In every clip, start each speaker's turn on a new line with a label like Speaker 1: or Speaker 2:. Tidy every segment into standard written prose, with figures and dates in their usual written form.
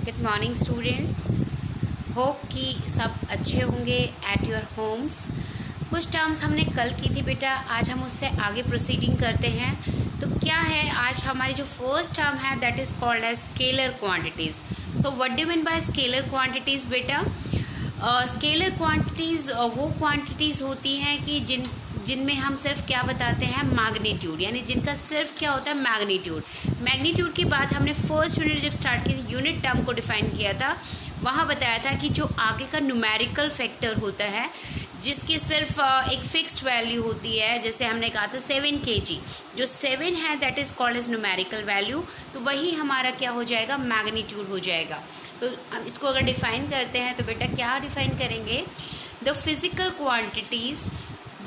Speaker 1: Good morning students. Hope कि सब अच्छे होंगे एट योर होम्स। कुछ टर्म्स हमने कल की थी बेटा, आज हम उससे आगे प्रोसीडिंग करते हैं। तो क्या है, आज हमारी जो फर्स्ट टर्म है that is called as scalar quantities. So what do mean by scalar quantities बेटा? स्केलर क्वांटिटीज़ वो क्वांटिटीज़ होती हैं कि जिनमें हम सिर्फ क्या बताते हैं, मैग्नीट्यूड, यानी जिनका सिर्फ क्या होता है, मैग्नीट्यूड। मैग्नीट्यूड की बात हमने फर्स्ट यूनिट जब स्टार्ट की थी, यूनिट टर्म को डिफाइन किया था, वहाँ बताया था कि जो आगे का न्यूमेरिकल फैक्टर होता है जिसकी सिर्फ एक फिक्स्ड वैल्यू होती है, जैसे हमने कहा था 7 kg, जो 7 है that is called as numerical value, तो वही हमारा क्या हो जाएगा, मैग्नीट्यूड हो जाएगा। तो हम इसको अगर डिफाइन करते हैं तो बेटा क्या डिफाइन करेंगे, the physical quantities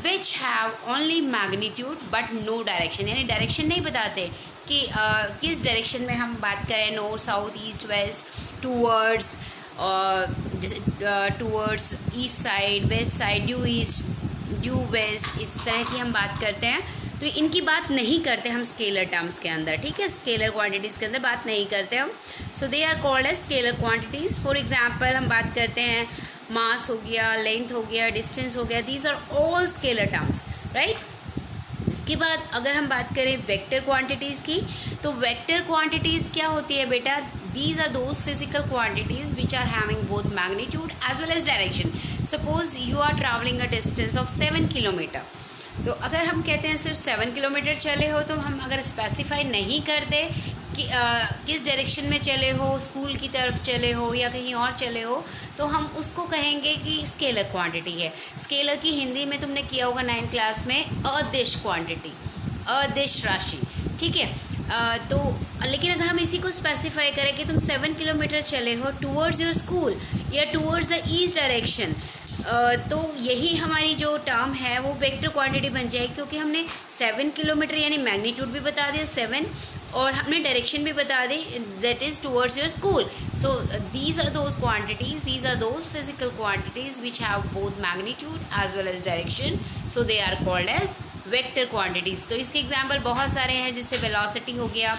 Speaker 1: which have only magnitude but no direction, यानी डायरेक्शन नहीं बताते कि किस डायरेक्शन में हम बात करें, north south east west, towards जैसे towards east side, west side, due east, due west, इस तरह की हम बात करते हैं। तो इनकी बात नहीं करते हम स्केलर टर्म्स के अंदर, ठीक है, स्केलर क्वांटिटीज़ के अंदर बात नहीं करते हम। So they are called as scalar quantities. For example हम बात करते हैं मास हो गया, लेंथ हो गया, डिस्टेंस हो गया, these are all scalar terms, right. इसके बाद अगर हम बात करें वेक्टर क्वांटिटीज़ की, तो वेक्टर क्वांटिटीज़ क्या होती है बेटा, these are those physical quantities which are having both magnitude as well as direction. Suppose you are traveling a distance of 7 kilometer. तो अगर हम कहते हैं सिर्फ 7 किलोमीटर चले हो, तो हम अगर स्पेसिफाई नहीं करते कि किस डायरेक्शन में चले हो, स्कूल की तरफ चले हो या कहीं और चले हो, तो हम उसको कहेंगे कि स्केलर क्वांटिटी है। स्केलर की हिंदी में तुमने किया होगा 9th क्लास में, अदिश क्वांटिटी, अदिश राशि, ठीक है। तो लेकिन अगर हम इसी को स्पेसिफाई करें कि तुम 7 किलोमीटर चले हो टूवर्ड्स योर स्कूल या टूवर्ड्स द ईस्ट डायरेक्शन, तो यही हमारी जो टर्म है वो वेक्टर क्वांटिटी बन जाएगी, क्योंकि हमने 7 किलोमीटर यानी मैग्नीट्यूड भी बता दिया 7, और हमने डायरेक्शन भी बता दी that is towards your school. So these are those quantities, these are those physical quantities which have both magnitude as well as direction, so they are called as vector quantities. तो इसके example बहुत सारे हैं, जैसे velocity हो गया,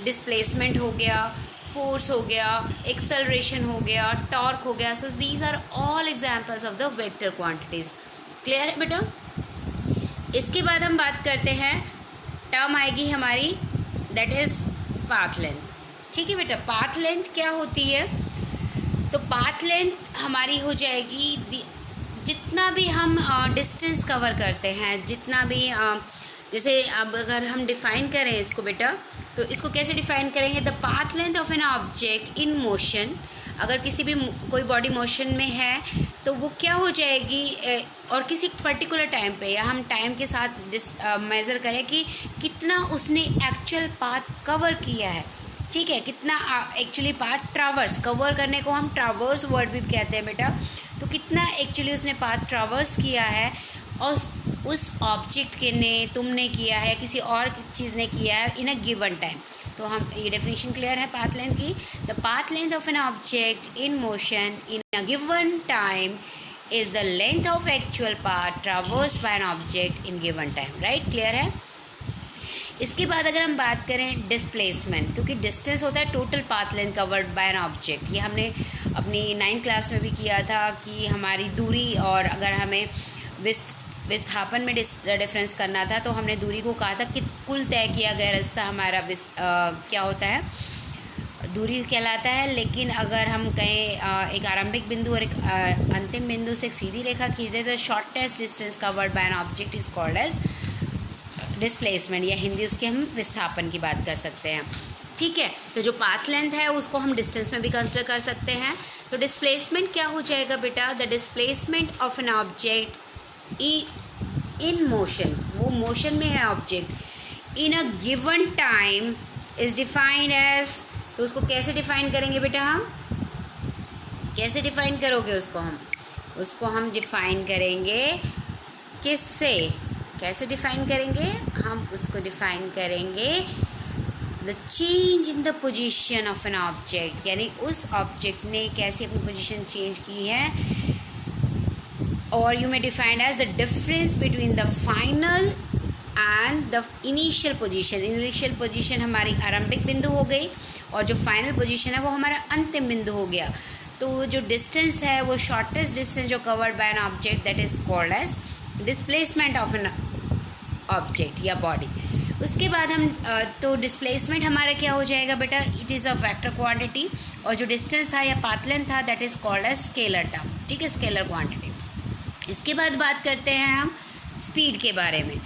Speaker 1: displacement हो गया, फोर्स हो गया, एक्सेलरेशन हो गया, टॉर्क हो गया। So these are all examples of the vector quantities. Clear है बेटा? इसके बाद हम बात करते हैं, टर्म आएगी हमारी दैट इज़ पाथ लेंथ, ठीक है बेटा। पाथ लेंथ क्या होती है, तो पाथ लेंथ हमारी हो जाएगी जितना भी हम डिस्टेंस कवर करते हैं, जितना भी जैसे अब अगर हम डिफ़ाइन करें इसको बेटा, तो इसको कैसे डिफ़ाइन करेंगे, the path length of an object in motion. अगर किसी भी कोई बॉडी मोशन में है तो वो क्या हो जाएगी, और किसी पर्टिकुलर टाइम पे या हम टाइम के साथ मेज़र करें कि कितना उसने एक्चुअल पाथ कवर किया है, ठीक है, कितना एक्चुअली पाथ ट्रावर्स, कवर करने को हम ट्रावर्स वर्ड भी कहते हैं बेटा। तो कितना एक्चुअली उसने पाथ ट्रावर्स किया है और उस ऑब्जेक्ट के ने तुमने किया है, किसी और चीज़ ने किया है इन अ गिवन टाइम। तो हम ये डेफिनेशन क्लियर है पाथ लेंथ की, the path length of an object in motion in a given time is the length of actual path traversed by an object in given time, right. Clear है? इसके बाद अगर हम बात करें displacement, क्योंकि डिस्टेंस होता है total path length covered by an object, ये हमने अपनी 9th क्लास में भी किया था कि हमारी दूरी, और अगर हमें विस्थापन में डिफरेंस करना था तो हमने दूरी को कहा था कि कुल तय किया गया रास्ता हमारा क्या होता है, दूरी कहलाता है। लेकिन अगर हम कहें एक आरंभिक बिंदु और एक अंतिम बिंदु से एक सीधी रेखा खींच दें तो shortest distance covered by an object is called as displacement, या हिंदी उसके हम विस्थापन की बात कर सकते हैं, ठीक है। तो जो पाथ लेंथ है उसको हम डिस्टेंस में भी कंसिडर कर सकते हैं। तो डिस्प्लेसमेंट क्या हो जाएगा बेटा, the displacement of an object in motion, वो मोशन में है object, in a given time is defined as, तो उसको कैसे डिफाइन करेंगे बेटा, हम कैसे डिफाइन करोगे उसको हम डिफाइन करेंगे किससे, कैसे डिफाइन करेंगे, हम उसको डिफाइन करेंगे the change in the position of an object, यानी उस ऑब्जेक्ट ने कैसे अपनी पोजीशन चेंज की है, और you may defined as the difference between the final and the initial position हमारी आरंभिक बिंदु हो गई और जो फाइनल पोजीशन है वो हमारा अंतिम बिंदु हो गया। तो जो डिस्टेंस है वो शॉर्टेस्ट डिस्टेंस जो covered by an object that is called as displacement of an object या बॉडी। उसके बाद हम तो डिस्प्लेसमेंट हमारा क्या हो जाएगा बेटा, it is a vector quantity, और जो डिस्टेंस था या पाथ लेंथ था that is called as scalar term, ठीक है, स्केलर क्वांटिटी। इसके बाद बात करते हैं हम स्पीड के बारे में,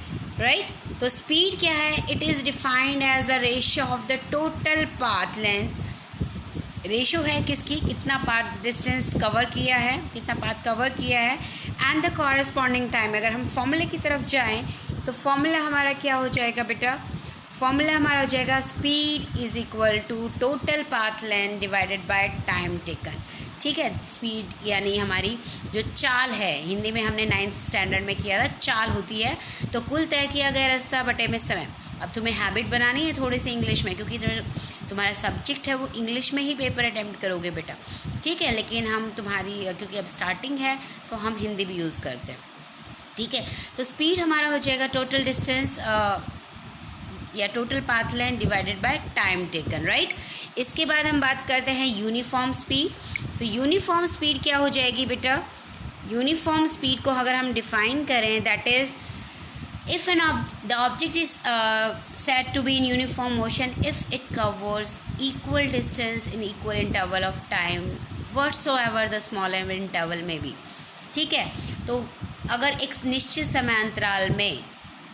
Speaker 1: राइट। तो स्पीड क्या है, it is defined as the ratio of the total path length. Ratio है किसकी, कितना पाथ डिस्टेंस कवर किया है, कितना पाथ कवर किया है, एंड द कॉरस्पॉन्डिंग टाइम। अगर हम फॉर्मूले की तरफ जाएं तो फॉर्मूला हमारा क्या हो जाएगा बेटा, फॉर्मूला हमारा हो जाएगा speed is equal to total path length divided by time taken, ठीक है। स्पीड यानी हमारी जो चाल है, हिंदी में हमने 9th स्टैंडर्ड में किया था, चाल होती है तो कुल तय किया गया रास्ता बटे में समय। अब तुम्हें हैबिट बनानी है थोड़ी सी इंग्लिश में, क्योंकि तुम्हारा सब्जेक्ट है वो इंग्लिश में ही पेपर अटैम्प्ट करोगे बेटा, ठीक है। लेकिन हम तुम्हारी क्योंकि अब स्टार्टिंग है तो हम हिंदी भी यूज़ करते हैं, ठीक है। तो स्पीड हमारा हो जाएगा टोटल डिस्टेंस या total path length divided by time taken, right. इसके बाद हम बात करते हैं यूनिफॉर्म स्पीड। तो यूनिफॉर्म स्पीड क्या हो जाएगी बेटा, यूनिफॉर्म स्पीड को अगर हम डिफाइन करें that is if the object is said to be in uniform motion if it covers equal distance in equal interval of time whatsoever the smaller interval may be, ठीक है। तो अगर एक निश्चित समय अंतराल में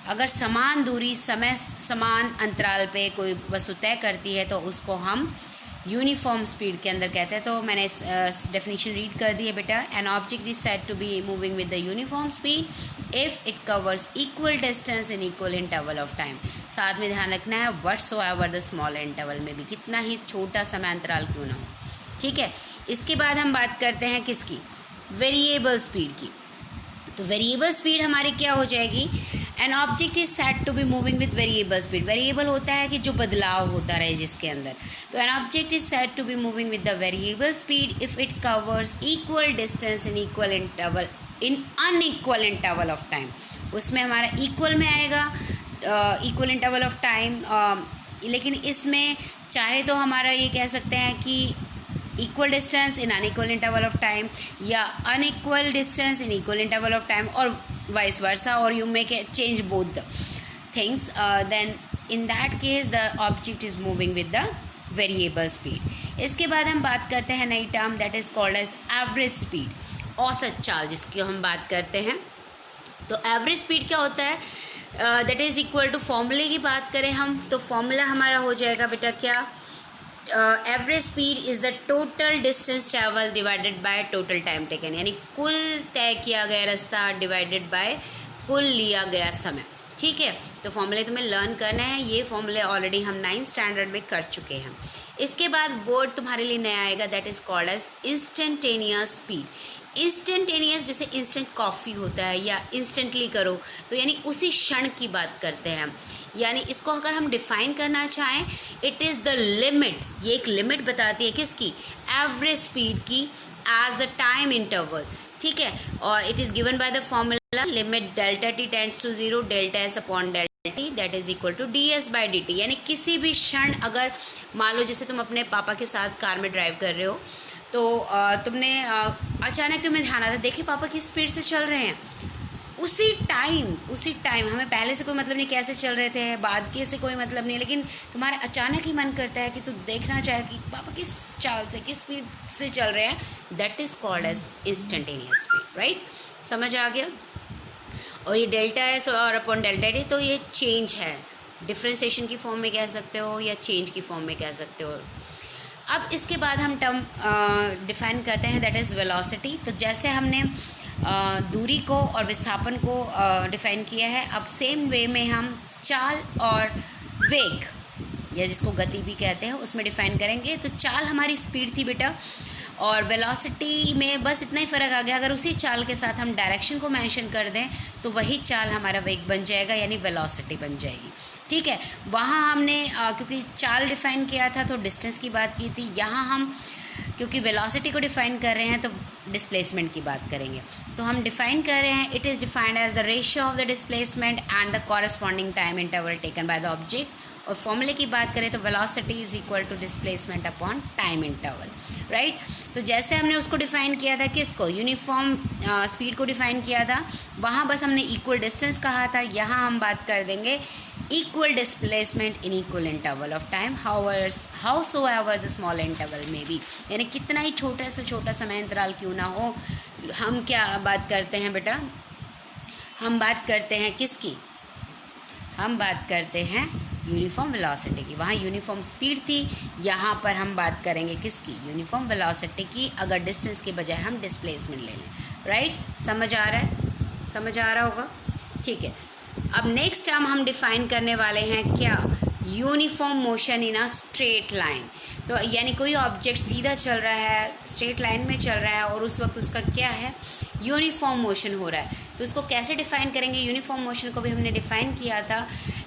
Speaker 1: अगर समान दूरी समय समान अंतराल पे कोई वस्तु तय करती है तो उसको हम यूनिफॉर्म स्पीड के अंदर कहते हैं। तो मैंने डेफिनेशन रीड कर दी है बेटा, an object is said to be moving with the uniform speed if it covers equal distance in equal interval of time. साथ में ध्यान रखना है व्हाटसोएवर द स्मॉल इंटरवल में भी, कितना ही छोटा समय अंतराल क्यों ना हो, ठीक है। इसके बाद हम बात करते हैं किसकी, वेरिएबल स्पीड की। तो वेरिएबल स्पीड हमारी क्या हो जाएगी, an object is said to be moving with variable speed. Variable होता है कि जो बदलाव होता रहे जिसके अंदर, तो an object is said to be moving with the variable speed if it covers equal distance in equal interval in unequal interval of time. उसमें हमारा इक्वल में आएगा इक्वल इंटरवल ऑफ टाइम, लेकिन इसमें चाहे तो हमारा ये कह सकते हैं कि equal distance in unequal interval of time या unequal distance in equal interval of time और वाइस वर्सा, और you may change both the things, then in that case the object is moving with the variable speed. इसके बाद हम बात करते हैं नई term that is called as average speed, औसत चाल जिसकी हम बात करते हैं। तो एवरेज स्पीड क्या होता है, दैट इज इक्वल टू, फॉर्मूले की बात करें हम तो फॉर्मूला हमारा हो जाएगा बेटा क्या, average speed is the total distance travel divided by total time taken, यानी कुल तय किया गया रास्ता डिवाइडेड बाय कुल लिया गया समय, ठीक है। तो फॉर्मूले तुम्हें लर्न करना है, ये फॉर्मूले ऑलरेडी हम 9th स्टैंडर्ड में कर चुके हैं। इसके बाद वर्ड तुम्हारे लिए नया आएगा that is called as instantaneous speed. Instantaneous जैसे इंस्टेंट कॉफ़ी होता है या इंस्टेंटली करो, तो यानी उसी क्षण की बात करते हैं हम। यानी इसको अगर हम डिफाइन करना चाहें, इट इज़ द लिमिट, ये एक लिमिट बताती है किसकी, एवरेज स्पीड की एज द टाइम इंटरवल, ठीक है। और it is given by the formula limit delta t tends to 0 delta s upon delta t that is equal to d s by d t. यानी किसी भी क्षण अगर मान लो जैसे तुम अपने पापा के साथ कार में ड्राइव कर रहे हो तो तुमने अचानक तुम्हें ध्यान आता, देखिए पापा किस स्पीड से चल रहे हैं, उसी टाइम हमें पहले से कोई मतलब नहीं कैसे चल रहे थे, बाद के से कोई मतलब नहीं, लेकिन तुम्हारा अचानक ही मन करता है कि तू देखना चाहे कि पापा किस चाल से किस स्पीड से चल रहे हैं, that is called as instantaneous speed, right. समझ आ गया। और ये डेल्टा एस और अपॉन डेल्टा टी, तो ये चेंज है, डिफ्रेंसिएशन की फॉर्म में कह सकते हो या चेंज की फॉर्म में कह सकते हो। अब इसके बाद हम टर्म डिफाइन करते हैं दैट इज़ वेलोसिटी। तो जैसे हमने दूरी को और विस्थापन को डिफाइन किया है, अब सेम वे में हम चाल और वेग या जिसको गति भी कहते हैं उसमें डिफाइन करेंगे। तो चाल हमारी स्पीड थी बेटा, और वेलोसिटी में बस इतना ही फ़र्क आ गया, अगर उसी चाल के साथ हम डायरेक्शन को मेंशन कर दें तो वही चाल हमारा वेग बन जाएगा, यानी वेलोसिटी बन जाएगी। ठीक है। वहाँ हमने क्योंकि चाल डिफाइन किया था तो डिस्टेंस की बात की थी। यहाँ हम क्योंकि वेलोसिटी को डिफाइन कर रहे हैं तो डिस्प्लेसमेंट की बात करेंगे। तो हम डिफाइन कर रहे हैं, it is defined as the ratio of the displacement and the corresponding time interval taken by the object. और फॉर्मूले की बात करें तो velocity is equal to displacement upon time interval, right. तो जैसे हमने उसको डिफाइन किया था, किसको, यूनिफॉर्म स्पीड को डिफाइन किया था, वहाँ बस हमने इक्वल डिस्टेंस कहा था। यहाँ हम बात कर देंगे equal displacement in equal interval of time how so ever the small interval में भी, यानी कितना ही छोटा से छोटा समय अंतराल क्यों ना हो। हम क्या बात करते हैं बेटा, हम बात करते हैं किसकी, हम बात करते हैं यूनिफॉर्म वेलोसिटी की। वहाँ यूनिफॉर्म स्पीड थी, यहाँ पर हम बात करेंगे किसकी, यूनिफॉर्म वेलोसिटी की, अगर डिस्टेंस के बजाय हम डिस्प्लेसमेंट ले लें, राइट। समझ आ रहा है, समझ आ रहा होगा, ठीक है। अब नेक्स्ट टर्म हम डिफाइन करने वाले हैं क्या, uniform motion in a straight line. तो यानी कोई ऑब्जेक्ट सीधा चल रहा है, स्ट्रेट लाइन में चल रहा है और उस वक्त उसका क्या है, यूनिफॉर्म मोशन हो रहा है। तो उसको कैसे डिफाइन करेंगे, यूनिफॉर्म मोशन को भी हमने डिफाइन किया था।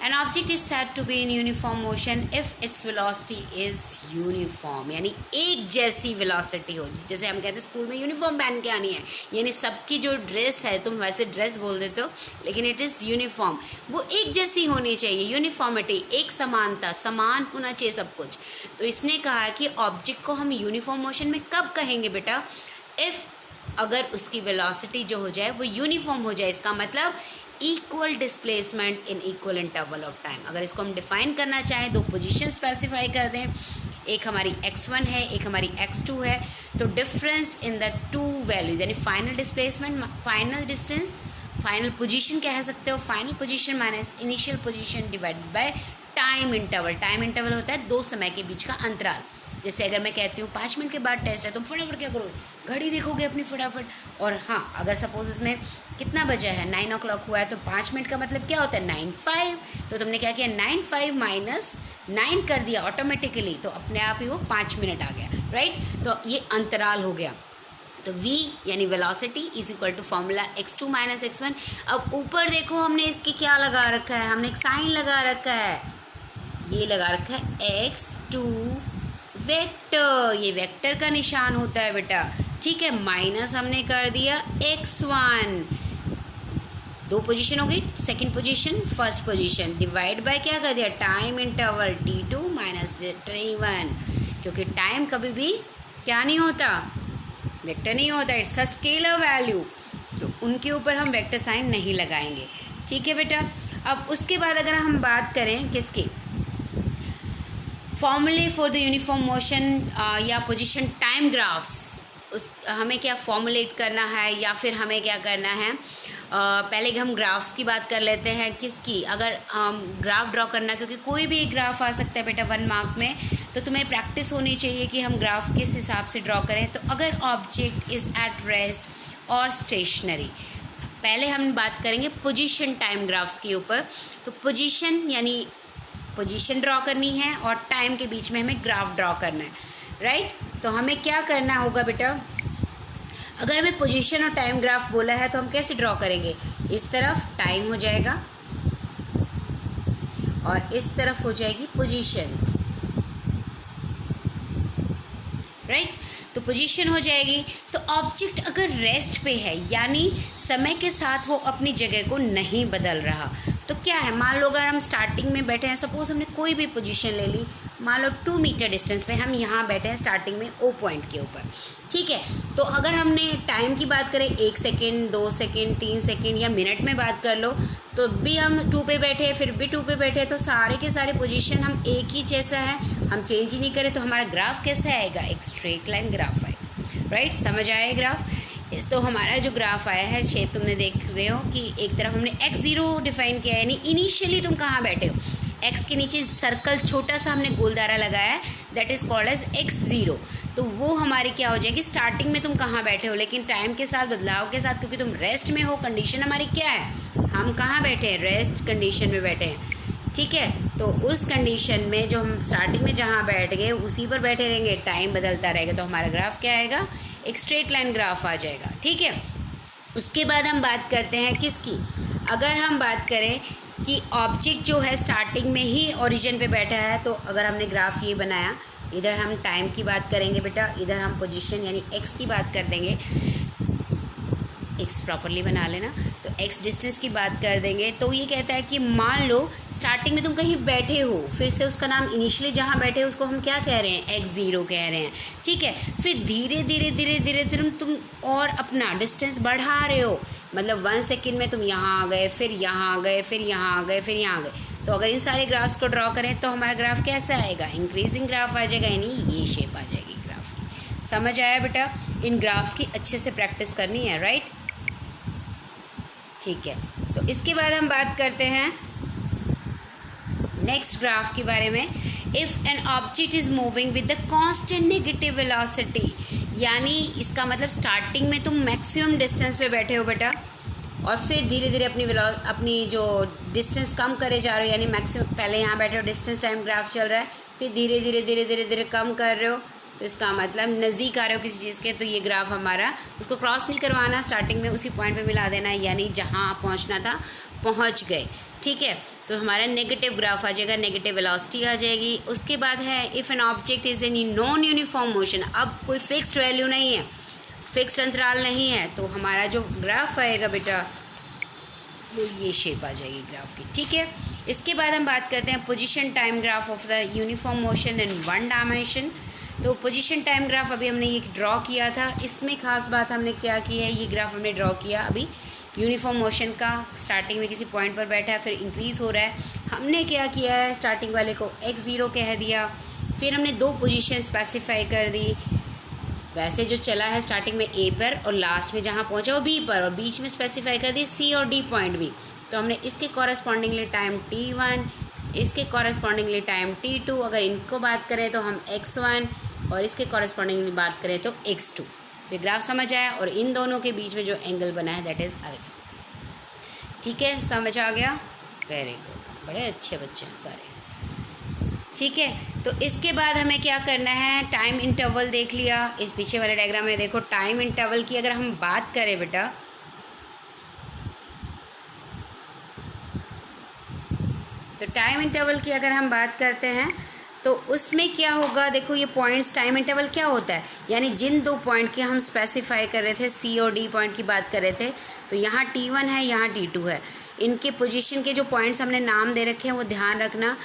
Speaker 1: An object is said to be in uniform motion if its velocity is uniform, यानी एक जैसी वेलोसिटी हो। जैसे हम कहते हैं स्कूल में यूनिफॉर्म पहन के आनी है, यानी सबकी जो ड्रेस है, तुम वैसे ड्रेस बोल देते हो लेकिन इट इज़ यूनिफॉर्म, वो एक जैसी होनी चाहिए, यूनिफॉर्मिटी, एक समानता, समान होना चाहिए सब कुछ। तो इसने कहा कि ऑब्जेक्ट को हम यूनिफॉर्म मोशन में कब कहेंगे बेटा, इफ़ अगर उसकी वेलोसिटी जो हो जाए वो यूनिफॉर्म हो जाए, इसका मतलब equal displacement in equal interval of time. अगर इसको हम डिफाइन करना चाहें, दो पोजीशन स्पेसिफाई कर दें, एक हमारी x1 है, एक हमारी x2 है, तो difference in the two values यानी final displacement, final distance, final position कह सकते हो, final position minus initial position divided by time interval. Time interval होता है दो समय के बीच का अंतराल। जैसे अगर मैं कहती हूँ 5 मिनट के बाद टेस्ट है, तुम फटाफट क्या करो, घड़ी देखोगे अपनी फटाफट। और हाँ, अगर सपोज इसमें कितना बजा है, 9 o'clock हुआ है, तो 5 मिनट का मतलब क्या होता है, 9:05। तो तुमने क्या किया, 9:05 माइनस 9 कर दिया ऑटोमेटिकली, तो अपने आप ही वो 5 मिनट आ गया, राइट। तो ये अंतराल हो गया। तो v यानी velocity is equal to formula x2 minus x1। अब ऊपर देखो हमने इसके क्या लगा रखा है, हमने एक साइन लगा रखा है, ये लगा रखा है x2 वेक्टर, ये वेक्टर का निशान होता है बेटा, ठीक है। माइनस हमने कर दिया x1, दो पोजीशन हो गई, second position first position, divide by क्या कर दिया, time interval t2 minus t1, क्योंकि टाइम कभी भी क्या नहीं होता, वेक्टर नहीं होता, इट्स अ स्केलर वैल्यू, तो उनके ऊपर हम वेक्टर साइन नहीं लगाएंगे, ठीक है बेटा। अब उसके बाद अगर हम बात करें किसकी, फॉर्मूले फॉर द यूनिफॉर्म मोशन या पोजीशन टाइम ग्राफ्स, उस हमें क्या फॉर्मुलेट करना है या फिर हमें क्या करना है, पहले हम ग्राफ्स की बात कर लेते हैं किसकी। अगर ग्राफ ड्रॉ करना, क्योंकि कोई भी ग्राफ आ सकता है बेटा 1 मार्क में, तो तुम्हें प्रैक्टिस होनी चाहिए कि हम ग्राफ किस हिसाब से ड्रॉ करें। तो अगर ऑब्जेक्ट इज़ एट रेस्ट और स्टेशनरी, पहले हम बात करेंगे पोजीशन टाइम ग्राफ्स के ऊपर। तो पोजीशन यानी पोजीशन ड्रॉ करनी है और टाइम के बीच में हमें ग्राफ ड्रॉ करना है, राइट। तो हमें क्या करना होगा बेटा, अगर हमें पोजीशन और टाइम ग्राफ बोला है तो हम कैसे ड्रॉ करेंगे, इस तरफ टाइम हो जाएगा और इस तरफ हो जाएगी पोजीशन, राइट। तो पोजीशन हो जाएगी। तो ऑब्जेक्ट अगर रेस्ट पे है यानी समय के साथ वो अपनी जगह को नहीं बदल रहा, तो क्या है, मान लो अगर हम स्टार्टिंग में बैठे हैं, सपोज हमने कोई भी पोजीशन ले ली, मान लो 2 मीटर डिस्टेंस पे हम यहाँ बैठे हैं स्टार्टिंग में O पॉइंट के ऊपर, ठीक है। तो अगर हमने टाइम की बात करें 1 सेकेंड 2 सेकेंड 3 सेकेंड या मिनट में बात कर लो, तो भी हम 2 पे बैठे, फिर भी 2 पे बैठे, तो सारे के सारे पोजीशन हम एक ही जैसा है, हम चेंज ही नहीं करें, तो हमारा ग्राफ कैसे आएगा, एक स्ट्रेट लाइन ग्राफ आएगा, राइट। समझ आया ग्राफ। तो हमारा जो ग्राफ आया है, शेप तुमने देख रहे हो कि एक तरफ हमने x0 डिफाइन किया है, यानी इनिशियली तुम कहाँ बैठे हो, x के नीचे सर्कल छोटा सा हमने गोलदारा लगाया है, that is called as x0। तो वो हमारी क्या हो जाएगी, स्टार्टिंग में तुम कहाँ बैठे हो, लेकिन टाइम के साथ बदलाव के साथ, क्योंकि तुम रेस्ट में हो, कंडीशन हमारी क्या है, हम कहाँ बैठे हैं, रेस्ट कंडीशन में बैठे हैं, ठीक है। तो उस कंडीशन में जो हम स्टार्टिंग में जहाँ बैठ गए उसी पर बैठे रहेंगे, टाइम बदलता रहेगा, तो हमारा ग्राफ क्या आएगा, एक स्ट्रेट लाइन ग्राफ आ जाएगा, ठीक है। उसके बाद हम बात करते हैं किसकी, अगर हम बात करें कि ऑब्जेक्ट जो है स्टार्टिंग में ही ओरिजिन पे बैठा है। तो अगर हमने ग्राफ ये बनाया, इधर हम टाइम की बात करेंगे बेटा, इधर हम पोजीशन यानी एक्स की बात कर देंगे, एक्स प्रॉपरली बना लेना, तो एक्स डिस्टेंस की बात कर देंगे। तो ये कहता है कि मान लो स्टार्टिंग में तुम कहीं बैठे हो, फिर से उसका नाम इनिशियली जहाँ बैठे हो उसको हम क्या कह रहे हैं, x0 कह रहे हैं, ठीक है। फिर धीरे धीरे धीरे धीरे धीरे तुम और अपना डिस्टेंस बढ़ा रहे हो, मतलब 1 सेकेंड में तुम यहाँ आ गए, फिर यहाँ आ गए, फिर यहाँ आ गए, फिर यहाँ आ गए। तो अगर इन सारे ग्राफ्स को ड्रॉ करें तो हमारा ग्राफ कैसा आएगा, इंक्रीजिंग ग्राफ आ जाएगा, यानी ये शेप आ जाएगी ग्राफ की। समझ आया बेटा? इन ग्राफ्स की अच्छे से प्रैक्टिस करनी है, राइट? ठीक है, तो इसके बाद हम बात करते हैं नेक्स्ट ग्राफ के बारे में। If an object is moving with the constant negative velocity, यानी इसका मतलब स्टार्टिंग में तुम मैक्सिमम डिस्टेंस पे बैठे हो बेटा, और फिर धीरे धीरे अपनी जो डिस्टेंस कम करे जा रहे हो, यानी मैक्सिमम पहले यहाँ बैठे हो, डिस्टेंस टाइम ग्राफ चल रहा है, फिर धीरे धीरे धीरे धीरे धीरे कम कर रहे हो, तो इसका मतलब नज़दीक आ रहे हो किसी चीज़ के, तो ये ग्राफ हमारा उसको क्रॉस नहीं करवाना, स्टार्टिंग में उसी पॉइंट पे मिला देना है, यानी जहाँ पहुँचना था पहुँच गए, ठीक है। तो हमारा नेगेटिव ग्राफ आ जाएगा, नेगेटिव वेलोसिटी आ जाएगी। उसके बाद है if an object is in non uniform motion, अब कोई फिक्स्ड वैल्यू नहीं है, फिक्स्ड अंतराल नहीं है, तो हमारा जो ग्राफ आएगा बेटा वो ये शेप आ जाएगी ग्राफ की, ठीक है। इसके बाद हम बात करते हैं position time graph of the uniform motion in 1 dimension. तो पोजीशन टाइम ग्राफ अभी हमने ये ड्रॉ किया था, इसमें खास बात हमने क्या की है, ये ग्राफ हमने ड्रॉ किया अभी यूनिफॉर्म मोशन का, स्टार्टिंग में किसी पॉइंट पर बैठा है, फिर इंक्रीज़ हो रहा है। हमने क्या किया है, स्टार्टिंग वाले को x0 कह दिया, फिर हमने 2 पोजीशन स्पेसिफाई कर दी, वैसे जो चला है स्टार्टिंग में A पर और लास्ट में जहाँ पहुँचा वो B पर, और बीच में स्पेसिफाई कर दी C और D पॉइंट भी। तो हमने इसके कॉरस्पॉन्डिंगली टाइम t1, इसके कॉरस्पॉन्डिंगली टाइम t2, अगर इनको बात करें तो हम x1, और इसके कॉरस्पॉन्डिंगली बात करें तो x2। तो ग्राफ समझ आया, और इन दोनों के बीच में जो एंगल बना है दैट इज़ अल्फा, ठीक है। समझ आ गया? वेरी गुड, बड़े अच्छे बच्चे हैं सारे, ठीक है। तो इसके बाद हमें क्या करना है, टाइम इंटरवल देख लिया, इस पीछे वाले डायग्राम में देखो टाइम इंटरवल की अगर हम बात करें बेटा, तो टाइम इंटरवल की अगर हम बात करते हैं तो उसमें क्या होगा, देखो ये पॉइंट्स, टाइम इंटरवल क्या होता है, यानी जिन 2 पॉइंट के हम स्पेसिफाई कर रहे थे, C और D पॉइंट की बात कर रहे थे, तो यहाँ T1 है, यहाँ T2 है, इनके पोजीशन के जो पॉइंट्स हमने नाम दे रखे हैं वो ध्यान रखना,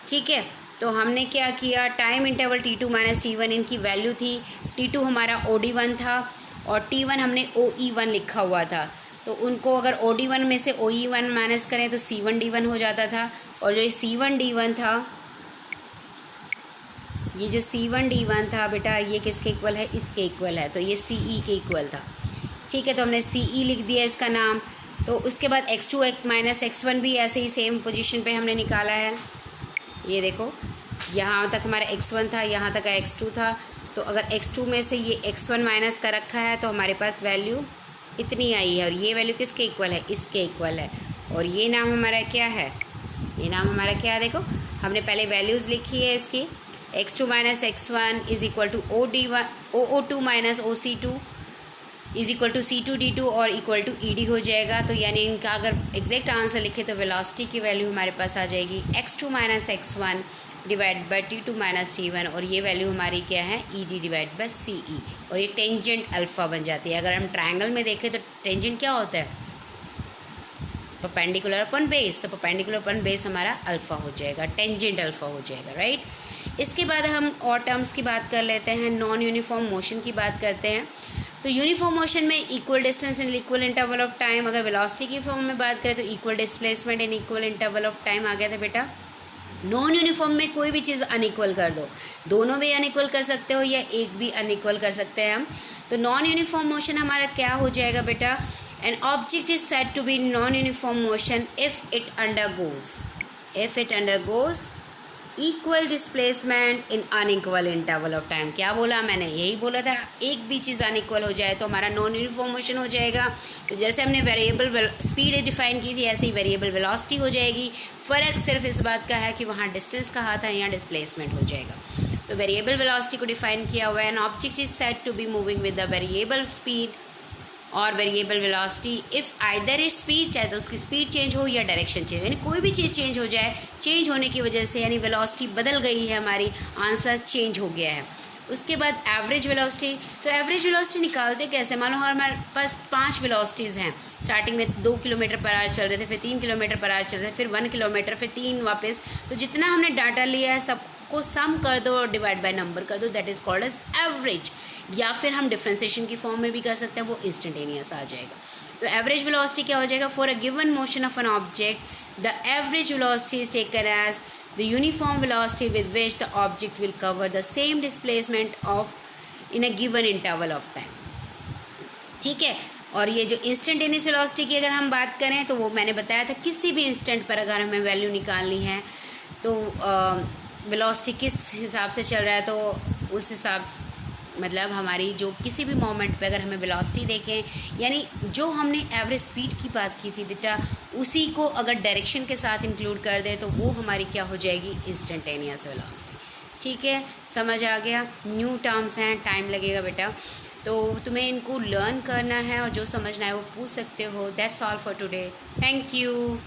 Speaker 1: ठीक है। तो हमने क्या किया, time interval T2 minus T1 इनकी वैल्यू थी, T2 हमारा OD1 था और T1 हमने OE1 लिखा हुआ था, तो उनको अगर OD1 में से OE1 माइनस करें तो C1D1 हो जाता था, और जो ये C1D1 था, ये जो C1D1 था बेटा, ये किसके इक्वल है, इसके इक्वल है, तो ये CE के इक्वल था, ठीक है। तो हमने CE लिख दिया इसका नाम। तो उसके बाद x2 माइनस x1 भी ऐसे ही सेम पोजीशन पे हमने निकाला है, ये देखो यहाँ तक हमारा x1 था, यहाँ तक x2 था, तो अगर x2 में से ये x1 माइनस का रखा है तो हमारे पास वैल्यू इतनी आई है, और ये वैल्यू किसके इक्वल है, इसके इक्वल है, और ये नाम हमारा क्या है, ये नाम हमारा क्या है, देखो हमने पहले वैल्यूज़ लिखी है इसकी, x2 minus x1 is equal to OO2 minus OC2 is equal to C2D2 और इक्वल टू ED हो जाएगा। तो यानी इनका अगर एग्जैक्ट आंसर लिखे तो वेलोसिटी की वैल्यू हमारे पास आ जाएगी x2 minus x1 divide by T2 minus T1, और ये वैल्यू हमारी क्या है, ED डिवाइड बाई CE, और ये टेंजेंट अल्फ़ा बन जाती है। अगर हम ट्रायंगल में देखें तो टेंजेंट क्या होता है, परपेंडिकुलर अपन बेस, तो परपेंडिकुलर अपन बेस हमारा अल्फ़ा हो जाएगा, टेंजेंट अल्फ़ा हो जाएगा, राइट। इसके बाद हम और टर्म्स की बात कर लेते हैं, नॉन यूनिफॉर्म मोशन की बात करते हैं। तो यूनिफॉर्म मोशन में equal distance in equal interval of time, अगर वेलोसिटी की फॉर्म में बात करें तो equal displacement in equal interval of time आ गया था बेटा। नॉन यूनिफॉर्म में कोई भी चीज़ अनइक्वल कर दो, दोनों भी अनइक्वल कर सकते हो या एक भी अनइक्वल कर सकते हैं हम। तो नॉन यूनिफॉर्म मोशन हमारा क्या हो जाएगा बेटा, an object is said to be non uniform motion if it undergoes equal displacement in unequal interval of time. क्या बोला मैंने, यही बोला था, एक भी चीज़ अनइक्वल हो जाए तो हमारा नॉन यूनिफॉर्म मोशन हो जाएगा। तो जैसे हमने वेरिएबल स्पीड डिफाइन की थी, ऐसे ही वेरिएबल वेलोसिटी हो जाएगी। फ़र्क सिर्फ इस बात का है कि वहाँ डिस्टेंस कहा था, यहाँ डिस्प्लेसमेंट हो जाएगा। तो वेरिएबल वेलोसिटी को डिफाइन किया हुआ है, an object is said to be moving with the variable speed और variable velocity if either it speed, चाहे तो उसकी स्पीड चेंज हो या डायरेक्शन चेंज हो, यानी कोई भी चीज़ चेंज हो जाए, चेंज होने की वजह से यानी वेलोसिटी बदल गई है, हमारी आंसर चेंज हो गया है। उसके बाद एवरेज वेलोसिटी, तो एवरेज वेलोसिटी निकालते कैसे, मान लो हमारे पास 5 वेलोसिटीज़ हैं, स्टार्टिंग में 2 किलोमीटर पर आवर चल रहे थे, फिर 3 किलोमीटर पर आवर चल रहे थे, फिर 1 किलोमीटर, फिर 3 वापस, तो जितना हमने डाटा लिया है सबको सम कर दो और डिवाइड बाय नंबर कर दो, that is called as average. या फिर हम डिफ्रेंसिएशन की फॉर्म में भी कर सकते हैं, वो इंस्टेंटेनियस आ जाएगा। तो एवरेज वेलोसिटी क्या हो जाएगा, for a given motion of an object the average velocity is taken as the uniform velocity with which the object will cover the same displacement of in a given interval of time। ठीक है। और ये जो instantaneous velocity की अगर हम बात करें तो वो मैंने बताया था, किसी भी इंस्टेंट पर अगर हमें वैल्यू निकालनी है तो वेलोसिटी किस हिसाब से चल रहा है, तो उस हिसाब से मतलब हमारी जो किसी भी मोमेंट पे अगर हमें वेलोसिटी देखें, यानी जो हमने एवरेज स्पीड की बात की थी बेटा, उसी को अगर डायरेक्शन के साथ इंक्लूड कर दें तो वो हमारी क्या हो जाएगी, इंस्टेंटेनियस वेलोसिटी। ठीक है, समझ आ गया। न्यू टर्म्स हैं, टाइम लगेगा बेटा, तो तुम्हें इनको लर्न करना है और जो समझना है वो पूछ सकते हो। That's all for today, thank you.